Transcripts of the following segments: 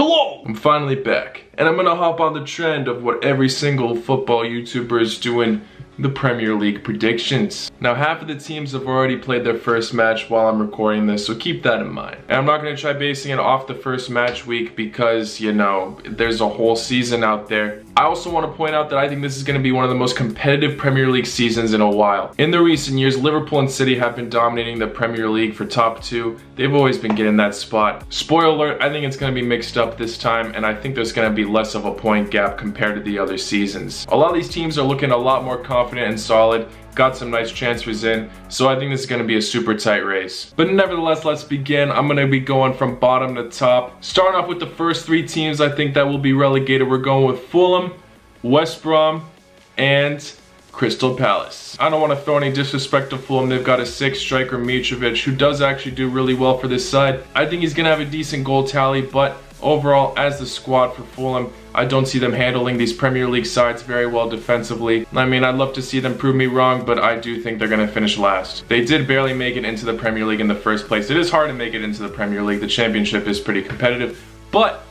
Hello! I'm finally back, and I'm gonna hop on the trend of what every single football YouTuber is doing, the Premier League predictions. Now, half of the teams have already played their first match while I'm recording this, so keep that in mind. And I'm not gonna try basing it off the first match week because, you know, there's a whole season out there. I also want to point out that I think this is going to be one of the most competitive Premier League seasons in a while. In the recent years, Liverpool and City have been dominating the Premier League for top two. They've always been getting that spot. Spoiler alert, I think it's going to be mixed up this time, and I think there's going to be less of a point gap compared to the other seasons. A lot of these teams are looking a lot more confident and solid, got some nice transfers in, so I think this is going to be a super tight race. But nevertheless, let's begin. I'm going to be going from bottom to top. Starting off with the first three teams I think that will be relegated. We're going with Fulham, West Brom, and Crystal Palace. I don't want to throw any disrespect to Fulham. They've got a sixth striker, Mitrovic, who does actually do really well for this side. I think he's going to have a decent goal tally, but overall, as the squad for Fulham, I don't see them handling these Premier League sides very well defensively. I mean, I'd love to see them prove me wrong, but I do think they're going to finish last. They did barely make it into the Premier League in the first place. It is hard to make it into the Premier League. The Championship is pretty competitive, but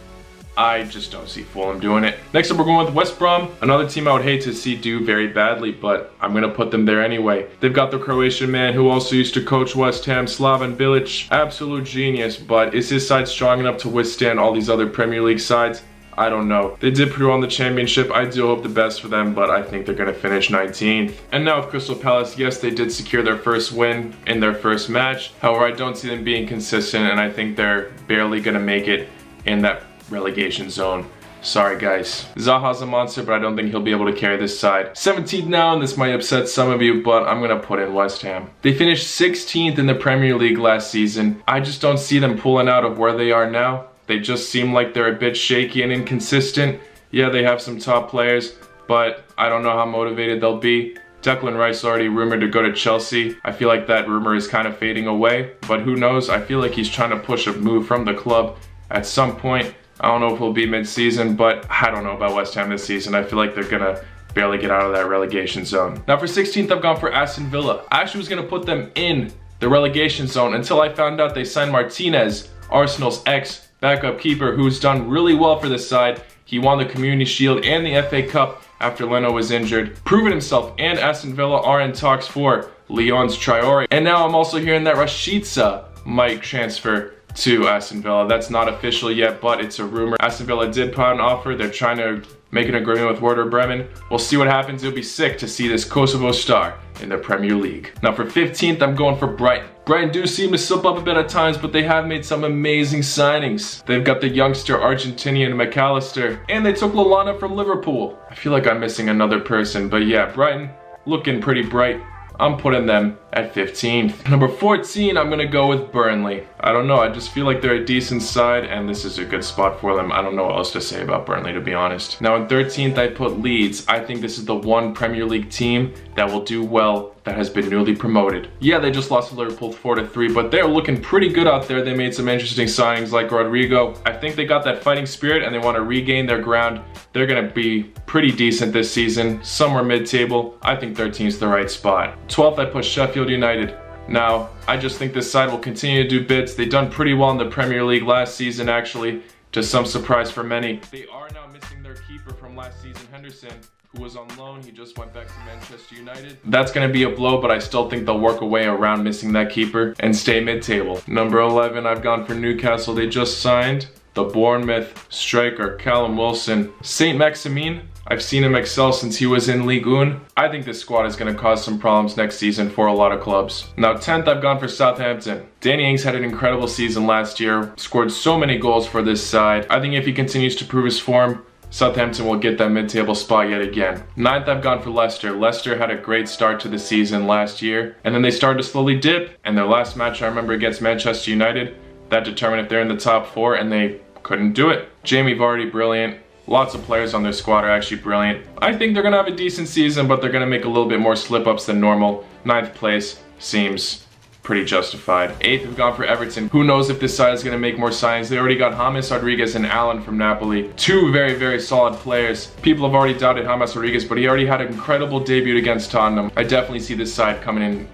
I just don't see Fulham doing it. Next up, we're going with West Brom. Another team I would hate to see do very badly, but I'm going to put them there anyway. They've got the Croatian man who also used to coach West Ham, Slaven Bilic. Absolute genius, but is his side strong enough to withstand all these other Premier League sides? I don't know. They did pretty well in the Championship. I do hope the best for them, but I think they're going to finish 19th. And now with Crystal Palace, yes, they did secure their first win in their first match. However, I don't see them being consistent, and I think they're barely going to make it in that relegation zone. Sorry guys. Zaha's a monster, but I don't think he'll be able to carry this side. 17th now, and this might upset some of you, but I'm gonna put in West Ham. They finished 16th in the Premier League last season. I just don't see them pulling out of where they are now. They just seem like they're a bit shaky and inconsistent. Yeah, they have some top players, but I don't know how motivated they'll be. Declan Rice already rumored to go to Chelsea. I feel like that rumor is kind of fading away, but who knows? I feel like he's trying to push a move from the club at some point. I don't know if it'll be mid-season, but I don't know about West Ham this season. I feel like they're gonna barely get out of that relegation zone. Now for 16th, I've gone for Aston Villa. I actually was gonna put them in the relegation zone until I found out they signed Martinez, Arsenal's ex-backup keeper, who's done really well for this side. He won the Community Shield and the FA Cup after Leno was injured. Proven himself, and Aston Villa are in talks for Lyon's Traore. And now I'm also hearing that Rashica might transfer to Aston Villa. That's not official yet, but it's a rumor. Aston Villa did put out an offer. They're trying to make an agreement with Werder Bremen. We'll see what happens. It'll be sick to see this Kosovo star in the Premier League. Now for 15th, I'm going for Brighton. Brighton do seem to slip up a bit at times, but they have made some amazing signings. They've got the youngster Argentinian McAllister, and they took Lallana from Liverpool. I feel like I'm missing another person, but yeah, Brighton looking pretty bright. I'm putting them at 15th. Number 14, I'm gonna go with Burnley. I don't know, I just feel like they're a decent side, and this is a good spot for them. I don't know what else to say about Burnley, to be honest. Now in 13th, I put Leeds. I think this is the one Premier League team that will do well that has been newly promoted. Yeah, they just lost to Liverpool 4-3, but they're looking pretty good out there. They made some interesting signings like Rodrigo. I think they got that fighting spirit and they want to regain their ground. They're gonna be pretty decent this season, somewhere mid-table. I think 13th is the right spot. 12th, I put Sheffield United. Now, I just think this side will continue to do bits. They've done pretty well in the Premier League last season, actually, to some surprise for many. They are now missing their keeper from last season, Henderson, who was on loan. He just went back to Manchester United. That's gonna be a blow, but I still think they'll work a way around missing that keeper and stay mid-table. Number 11, I've gone for Newcastle. They just signed the Bournemouth striker, Callum Wilson. Saint-Maximin, I've seen him excel since he was in Ligue 1. I think this squad is going to cause some problems next season for a lot of clubs. Now 10th, I've gone for Southampton. Danny Ings had an incredible season last year, scored so many goals for this side. I think if he continues to prove his form, Southampton will get that mid-table spot yet again. 9th, I've gone for Leicester. Leicester had a great start to the season last year, and then they started to slowly dip, and their last match I remember against Manchester United, that determined if they're in the top 4, and they couldn't do it. Jamie Vardy, brilliant. Lots of players on their squad are actually brilliant. I think they're gonna have a decent season, but they're gonna make a little bit more slip-ups than normal. 9th place seems pretty justified. 8th, we've gone for Everton. Who knows if this side is gonna make more signings. They already got James Rodriguez and Allen from Napoli. Two very, very solid players. People have already doubted James Rodriguez, but he already had an incredible debut against Tottenham. I definitely see this side coming in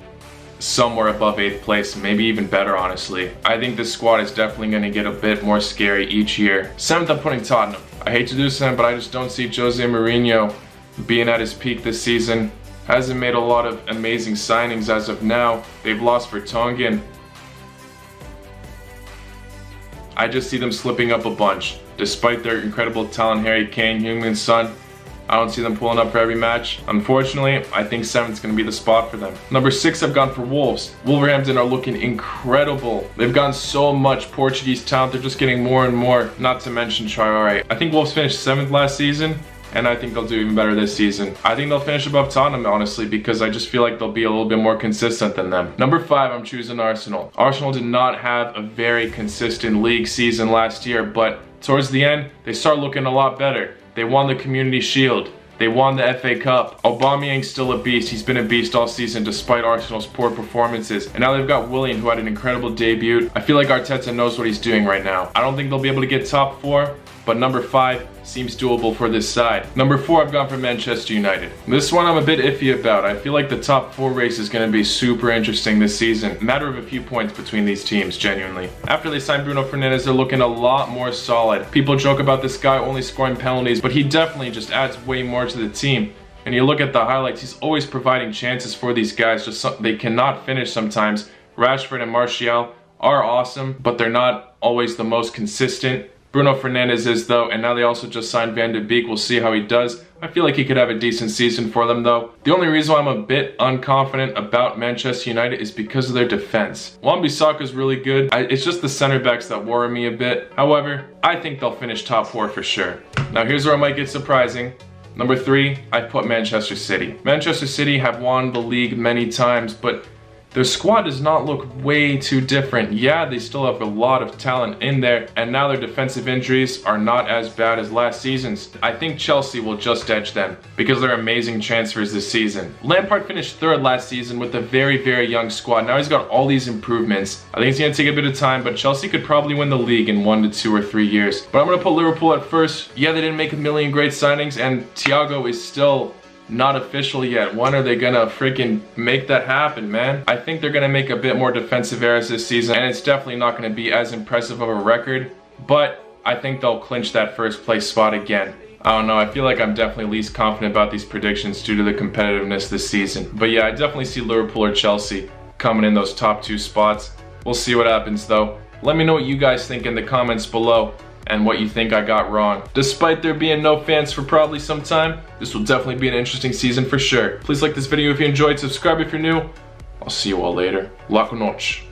somewhere above 8th place, maybe even better, honestly. I think this squad is definitely going to get a bit more scary each year. 7th, I'm putting Tottenham. I hate to do this, but I just don't see Jose Mourinho being at his peak this season. Hasn't made a lot of amazing signings as of now. They've lost Vertonghen. I just see them slipping up a bunch. Despite their incredible talent, Harry Kane, Heung-min Son, I don't see them pulling up for every match. Unfortunately, I think 7th's going to be the spot for them. Number 6, I've gone for Wolves. Wolverhampton are looking incredible. They've gotten so much Portuguese talent. They're just getting more and more, not to mention Traore. I think Wolves finished 7th last season, and I think they'll do even better this season. I think they'll finish above Tottenham, honestly, because I just feel like they'll be a little bit more consistent than them. Number 5, I'm choosing Arsenal. Arsenal did not have a very consistent league season last year, but towards the end, they start looking a lot better. They won the Community Shield. They won the FA Cup. Aubameyang's still a beast. He's been a beast all season despite Arsenal's poor performances. And now they've got Willian, who had an incredible debut. I feel like Arteta knows what he's doing right now. I don't think they'll be able to get top 4, but number 5 seems doable for this side. Number 4, I've gone for Manchester United. This one I'm a bit iffy about. I feel like the top 4 race is going to be super interesting this season. Matter of a few points between these teams, genuinely. After they signed Bruno Fernandes, they're looking a lot more solid. People joke about this guy only scoring penalties, but he definitely just adds way more to the team. And you look at the highlights, he's always providing chances for these guys, just they cannot finish sometimes. Rashford and Martial are awesome, but they're not always the most consistent. Bruno Fernandes is though, and now they also just signed Van de Beek. We'll see how he does. I feel like he could have a decent season for them though. The only reason why I'm a bit unconfident about Manchester United is because of their defense. Wan-Bissaka is really good. It's just the center backs that worry me a bit. However, I think they'll finish top 4 for sure. Now here's where it might get surprising. Number 3, I put Manchester City. Manchester City have won the league many times, but their squad does not look way too different. Yeah, they still have a lot of talent in there, and now their defensive injuries are not as bad as last season's. I think Chelsea will just edge them because they're amazing transfers this season. Lampard finished 3rd last season with a very, very young squad. Now he's got all these improvements. I think it's going to take a bit of time, but Chelsea could probably win the league in 1 to 2 or 3 years. But I'm going to put Liverpool at first. Yeah, they didn't make a million great signings, and Thiago is still not official yet. When are they gonna freaking make that happen, man? I think they're gonna make a bit more defensive errors this season, and it's definitely not gonna be as impressive of a record, but I think they'll clinch that 1st place spot again. I don't know, I feel like I'm definitely least confident about these predictions due to the competitiveness this season. But yeah, I definitely see Liverpool or Chelsea coming in those top 2 spots. We'll see what happens though. Let me know what you guys think in the comments below, and what you think I got wrong. Despite there being no fans for probably some time, this will definitely be an interesting season for sure. Please like this video if you enjoyed, subscribe if you're new. I'll see you all later. La noche.